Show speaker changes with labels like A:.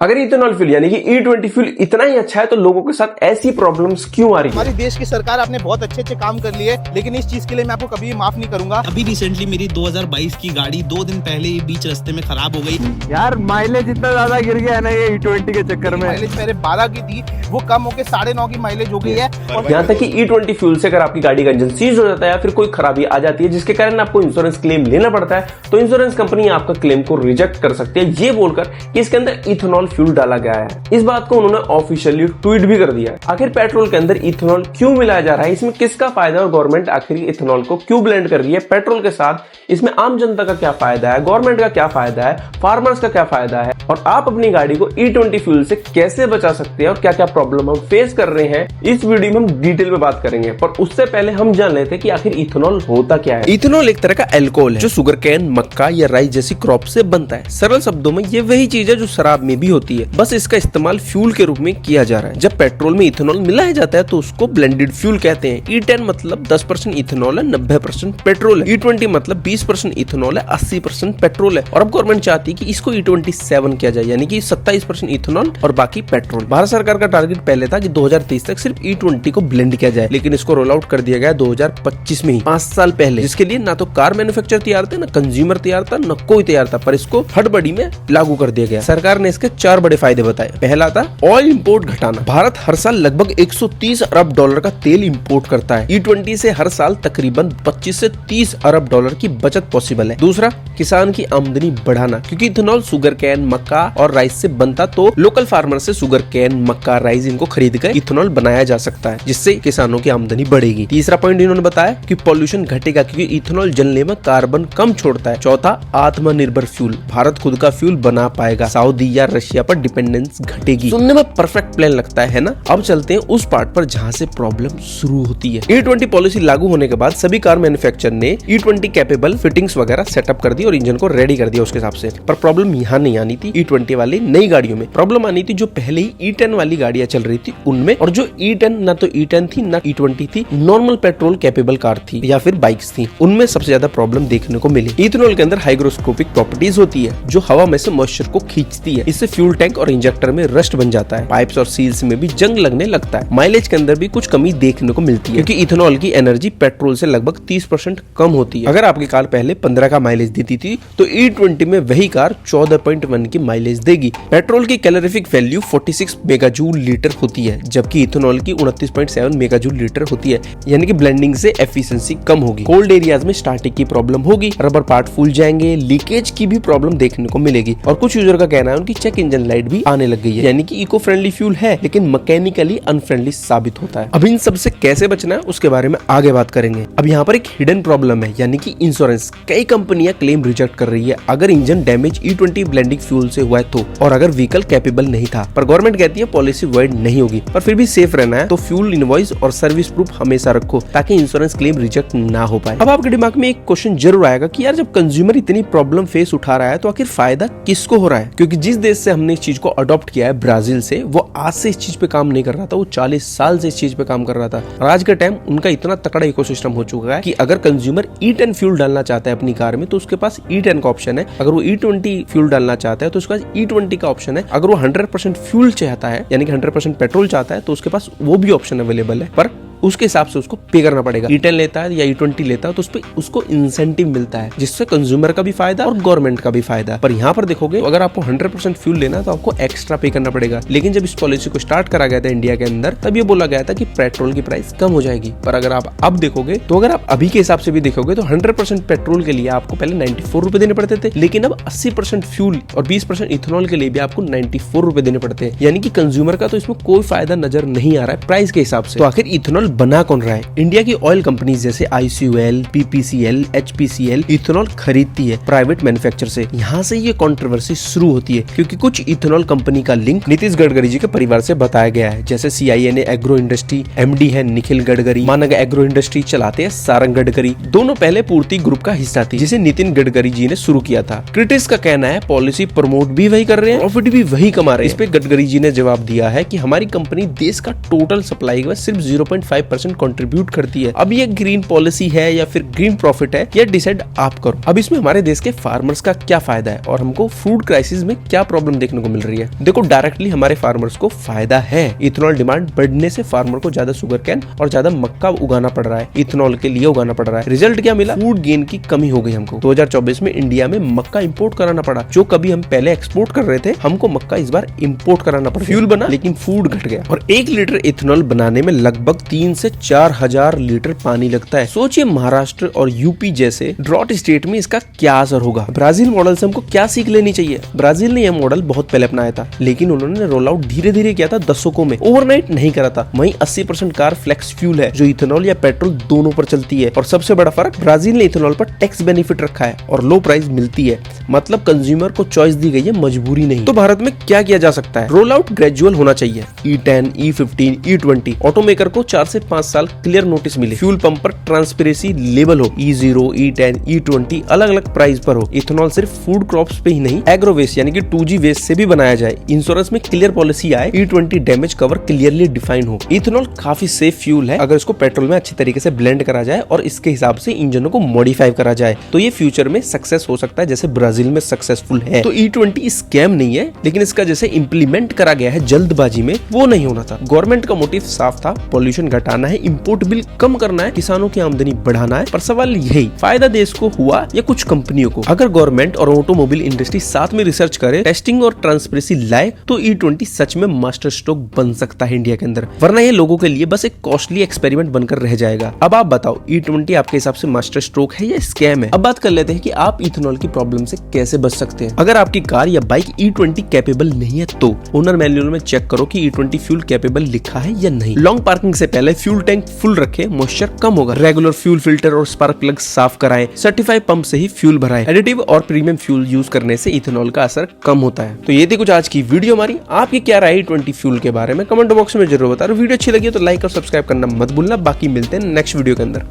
A: अगर ethanol fuel यानी कि E20 फ्यूल इतना ही अच्छा है तो लोगों के साथ ऐसी प्रॉब्लम्स क्यों आ रही है?
B: हमारी देश की सरकार आपने बहुत अच्छे काम कर लिए, लेकिन इस चीज के लिए मैं आपको कभी माफ नहीं करूंगा।
C: अभी रिसेंटली मेरी 2022 की गाड़ी 2 दिन पहले ही बीच रास्ते में खराब हो गई।
D: यार माइलेज इतना ज्यादा गिर गया है ना ये E20 के चक्कर में।
B: माइलेज मेरे 12 की थी, वो कम होकर 9.5 की माइलेज हो गई है।
A: यहाँ तक कि E20 फ्यूल से अगर आपकी गाड़ी का इंजन सीज हो जाता है या फिर कोई खराबी आ जाती है जिसके कारण आपको इंश्योरेंस क्लेम लेना पड़ता है, तो इंश्योरेंस कंपनी आपका क्लेम को रिजेक्ट कर सकती है ये बोलकर कि इसके अंदर इथेनॉल फ्यूल डाला गया है। इस बात को उन्होंने ऑफिशियली ट्वीट भी कर दिया है। आखिर पेट्रोल के अंदर इथेनॉल क्यों मिलाया जा रहा है, इसमें किसका फायदा है और गवर्नमेंट आखिर इथेनॉल को क्यों ब्लेंड कर रही है पेट्रोल के साथ, इसमें आम जनता का क्या फायदा है, गवर्नमेंट का क्या फायदा है, फार्मर्स का क्या फायदा है और आप अपनी गाड़ी को E20 फ्यूल से कैसे बचा सकते हैं और क्या क्या प्रॉब्लम हम फेस कर रहे हैं, इस वीडियो में हम डिटेल में बात करेंगे। पर उससे पहले हम जान लेते हैं कि आखिर इथेनॉल होता क्या है।
E: इथेनॉल एक तरह का अल्कोहल है जो सुगर कैन, मक्का या राई जैसी क्रॉप से बनता है। सरल शब्दों में ये वही चीज है जो शराब में भी होती है, बस इसका इस्तेमाल फ्यूल के रूप में किया जा रहा है। जब पेट्रोल में इथेनॉल मिलाया जाता है तो उसको ब्लेंडेड फ्यूल कहते हैं। E10 मतलब 10% इथेनॉल है, 90% पेट्रोल है। E20 मतलब 20% इथेनॉल है, 80% पेट्रोल है। और अब गवर्नमेंट चाहती है कि इसको E27 किया जाए, यानी कि 27% इथेनॉल और बाकी पेट्रोल। भारत सरकार का टारगेट पहले था कि 2023 तक सिर्फ E20 को ब्लेंड किया जाए, लेकिन इसको रोल आउट कर दिया गया 2025 में ही, 5 साल पहले, जिसके लिए ना तो कार मैन्युफैक्चर तैयार थे, ना कंज्यूमर तैयार था, ना कोई तैयार था, पर इसको हड़बड़ी में लागू कर दिया गया। सरकार ने इसके 4 बड़े फायदे बताए। पहला था ऑयल इंपोर्ट घटाना। भारत हर साल लगभग 130 अरब डॉलर का तेल इंपोर्ट करता है। E20 से हर साल तकरीबन 25 से 30 अरब डॉलर की बचत पॉसिबल है। दूसरा, किसान की आमदनी बढ़ाना, क्योंकि इथेनॉल सुगर कैन, मक्का और राइस से बनता, तो लोकल फार्मर से सुगर कैन, मक्का, राइस इनको खरीद कर इथेनॉल बनाया जा सकता है, जिससे किसानों की आमदनी बढ़ेगी। तीसरा पॉइंट इन्होंने बताया कि पॉल्यूशन घटेगा, क्योंकि इथेनॉल जलने में कार्बन कम छोड़ता है। चौथा, आत्मनिर्भर फ्यूल, भारत खुद का फ्यूल बना पाएगा, सऊदी या रशिया पर डिपेंडेंस घटेगी। सुनने में परफेक्ट प्लान लगता है ना? अब चलते हैं उस पार्ट पर जहां से प्रॉब्लम शुरू होती है। E20 पॉलिसी लागू होने के बाद सभी कार मैन्युफैक्चरर ने E20 कैपेबल फिटिंग्स वगैरह सेटअप कर दी और इंजन को रेडी कर दिया उसके हिसाब से। पर प्रॉब्लम यहाँ नहीं आनी थी E20 वाली नई गाड़ियों में, प्रॉब्लम आनी थी जो पहले ही E10 वाली गाड़ियां चल रही थी उनमें, और जो E10 ना तो E10 थी ना E20 थी, नॉर्मल पेट्रोल कैपेबल कार थी या फिर बाइक्स थी, उनमें सबसे ज्यादा प्रॉब्लम देखने को मिली। इथेनॉल के अंदर हाइग्रोस्कोपिक प्रॉपर्टीज होती है जो हवा में से मॉइस्चर को खींचती है। इससे फ्यूल टैंक और इंजेक्टर में रस्ट बन जाता है, पाइप्स और सील्स में भी जंग लगने लगता है। माइलेज के अंदर भी कुछ कमी देखने को मिलती है, क्योंकि इथेनॉल की एनर्जी पेट्रोल से लगभग 30% कम होती है। अगर आपकी कार पहले 15 का माइलेज देती थी तो E20 में वही कार 14.1 की माइलेज देगी। पेट्रोल की कैलोरीफिक वैल्यू 46 मेगाजूल लीटर होती है, जबकि इथेनॉल की 29.7 मेगाजूल लीटर होती है, यानी कि ब्लेंडिंग से एफिशिएंसी कम होगी। कोल्ड एरियाज में स्टार्टिंग की प्रॉब्लम होगी, रबर पार्ट फूल जाएंगे, लीकेज की भी प्रॉब्लम देखने को मिलेगी। और कुछ यूजर का कहना है उनकी चेक इंजन लाइट भी आने लग गई है, यानी कि इको फ्रेंडली फ्यूल है लेकिन मैकेनिकली अनफ्रेंडली साबित होता है। अब इन सब से कैसे बचना है उसके बारे में आगे बात करेंगे। अब यहाँ पर एक हिडन प्रॉब्लम है, यानी कि इंश्योरेंस। कई कंपनियां क्लेम रिजेक्ट कर रही है अगर engine damage E20 blending fuel से हुआ है तो, और अगर व्हीकल कैपेबल नहीं था। पर गवर्नमेंट कहती है पॉलिसी वॉइड नहीं होगी, पर फिर भी सेफ रहना है तो फ्यूल इनवॉइस और सर्विस प्रूफ हमेशा रखो ताकि इंश्योरेंस क्लेम रिजेक्ट ना हो पाए। अब आपके दिमाग में एक क्वेश्चन जरूर आएगा कि यार जब कंज्यूमर इतनी प्रॉब्लम फेस उठा रहा है तो आखिर फायदा किसको हो रहा है? क्योंकि जिस देश से हमने इस चीज को अडॉप्ट किया है, ब्राजील से, वो आज से इस चीज पे काम नहीं कर रहा था, वो 40 साल से इस चीज पे काम कर रहा था। और आज के टाइम उनका इतना तकड़ा इकोसिस्टम हो चुका है कि अगर कंज्यूमर E10 फ्यूल डालना चाहता है अपनी कार में तो उसके पास E10 का ऑप्शन है। अगर वो E20 फ्यूल डालना चाहता है तो उसके पास E20 का ऑप्शन है। अगर वो 100% फ्यूल चाहता है, यानी कि 100% पेट्रोल चाहता है, तो उसके पास वो भी ऑप्शन अवेलेबल है, पर उसके हिसाब से उसको पे करना पड़ेगा। E10 लेता है या E20 लेता है तो उसपे उसको इंसेंटिव मिलता है, जिससे कंज्यूमर का भी फायदा और गवर्नमेंट का भी फायदा। पर यहाँ पर देखोगे अगर आपको 100% फ्यूल लेना है तो आपको एक्स्ट्रा पे करना पड़ेगा। लेकिन जब इस पॉलिसी को स्टार्ट करा गया था इंडिया के अंदर, तब ये बोला गया था कि पेट्रोल की प्राइस कम हो जाएगी। पर अगर आप अब देखोगे तो, अगर आप अभी के हिसाब से भी देखोगे तो 100% पेट्रोल के लिए आपको पहले 94 रुपए देने पड़ते थे, लेकिन अब 80% फ्यूल और 20% इथेनॉल के लिए भी आपको 94 रुपए देने पड़ते हैं। यानी कि कंज्यूमर का तो इसमें कोई फायदा नजर नहीं आ रहा है प्राइस के हिसाब से। तो आखिर इथेनॉल बना कौन रहा है? इंडिया की ऑयल कंपनीज जैसे ICOL, PPCL, HPCL इथेनॉल खरीदती है प्राइवेट मैन्युफैक्चरर से। यहाँ से ये कंट्रोवर्सी शुरू होती है, क्योंकि कुछ इथेनॉल कंपनी का लिंक नीतीश गडकरी जी के परिवार से बताया गया है। जैसे CINA एग्रो इंडस्ट्री, MD है निखिल गडकरी, मानक एग्रो इंडस्ट्री चलाते हैं सारंग गडकरी। दोनों पहले पूर्ति ग्रुप का हिस्सा थी, जिसे नितिन गडकरी जी ने शुरू किया था। क्रिटिक्स का कहना है पॉलिसी प्रमोट भी वही कर रहे हैं, प्रॉफिट भी वही कमा रहे हैं। इस पे गडकरी जी ने जवाब दिया है कि हमारी कंपनी देश का टोटल सप्लाई का सिर्फ 25% कंट्रीब्यूट करती है। अब ये ग्रीन पॉलिसी है या फिर ग्रीन प्रॉफिट है, ये डिसाइड आप करो। अब इसमें हमारे देश के फार्मर्स का क्या फायदा है और हमको फूड क्राइसिस में क्या प्रॉब्लम देखने को मिल रही है। देखो, डायरेक्टली हमारे फार्मर्स को फायदा है। इथेनॉल डिमांड बढ़ने से फार्मर को ज्यादा शुगर कैन और ज्यादा मक्का उगाना पड़ रहा है, इथेनॉल के लिए उगाना पड़ रहा है। रिजल्ट क्या मिला? फूड गेन की कमी हो गई हमको। 2024 में इंडिया में मक्का इंपोर्ट कराना पड़ा। जो कभी हम पहले एक्सपोर्ट कर रहे थे, हमको मक्का इस बार इंपोर्ट कराना पड़ा। फ्यूल बना लेकिन फूड घट गया। और 1 लीटर इथेनॉल बनाने में लगभग 3 से 4 हजार लीटर पानी लगता है। सोचिए महाराष्ट्र और यूपी जैसे ड्रॉट स्टेट में इसका क्या असर होगा। ब्राजील मॉडल से हमको क्या सीख लेनी चाहिए? ब्राजील ने यह मॉडल बहुत पहले अपनाया था, लेकिन उन्होंने रोल आउट धीरे धीरे किया था, दशकों में, ओवरनाइट नहीं करा था। वहीं 80% कार फ्लेक्स फ्यूल है, जो इथेनॉल या पेट्रोल दोनों पर चलती है। और सबसे बड़ा फर्क, ब्राजील ने इथेनॉल पर टैक्स बेनिफिट रखा है और लो प्राइस मिलती है। मतलब कंज्यूमर को चॉइस दी गई है, मजबूरी नहीं। तो भारत में क्या किया जा सकता है? रोल आउट ग्रेजुअल होना चाहिए। E10, E15, E20 ऑटोमेकर को 4 से 5 साल क्लियर नोटिस मिले। फ्यूल पंप पर ट्रांसपेरेंसी लेबल हो। E0, E10, E20 अलग अलग प्राइस पर हो। इथेनॉल सिर्फ फूड क्रॉप्स पे ही नहीं, एग्रो वेस्ट यानी कि 2G वेस्ट से भी बनाया जाए। इंश्योरेंस में क्लियर पॉलिसी आए। E20 damage cover clearly define हो। इथेनॉल काफी सेफ फ्यूल है अगर इसको पेट्रोल में अच्छी तरीके से ब्लेंड करा जाए और इसके हिसाब से इंजनों को मॉडिफाई करा जाए, तो ये फ्यूचर में सक्सेस हो सकता है, जैसे ब्राजील में सक्सेसफुल है। तो E20 स्कैम नहीं है, लेकिन इसका जैसे इम्प्लीमेंट करा गया है जल्दबाजी में, वो नहीं होना था। गवर्नमेंट का मोटिव साफ था, पॉल्यूशन घटाना है, इंपोर्ट बिल कम करना है, किसानों की आमदनी बढ़ाना है। पर सवाल यही, फायदा देश को हुआ या कुछ कंपनियों को? अगर गवर्नमेंट और ऑटोमोबाइल इंडस्ट्री साथ में रिसर्च करे, टेस्टिंग और ट्रांसपेरेंसी लाए, तो E20 सच में मास्टर स्ट्रोक बन सकता है इंडिया के अंदर। वरना ये लोगों के लिए बस एक कॉस्टली एक्सपेरिमेंट बनकर रह जाएगा। अब आप बताओ, E20 आपके हिसाब से मास्टर स्ट्रोक है या स्कैम है? अब बात कर लेते हैं कि आप इथेनॉल की प्रॉब्लम से कैसे बच सकते हैं। अगर आपकी कार या बाइक E20 कैपेबल नहीं है, तो ओनर मैनुअल में चेक करो कि E20 फ्यूल कैपेबल लिखा है या नहीं। लॉन्ग पार्किंग से पहले फ्यूल टैंक फुल रखे, मॉइस्चर कम होगा। रेगुलर फ्यूल फिल्टर और स्पार्क प्लग साफ कराएं। सर्टिफाइड पंप से ही फ्यूल भराएं। एडिटिव और प्रीमियम फ्यूल यूज करने से इथेनॉल का असर कम होता है। तो ये थी कुछ आज की वीडियो हमारी। आपकी क्या राय E20 फ्यूल के बारे में कमेंट बॉक्स में जरूर बताओ। वीडियो अच्छी लगी तो लाइक और सब्सक्राइब करना मत भूलना। बाकी मिलते हैं नेक्स्ट वीडियो के अंदर।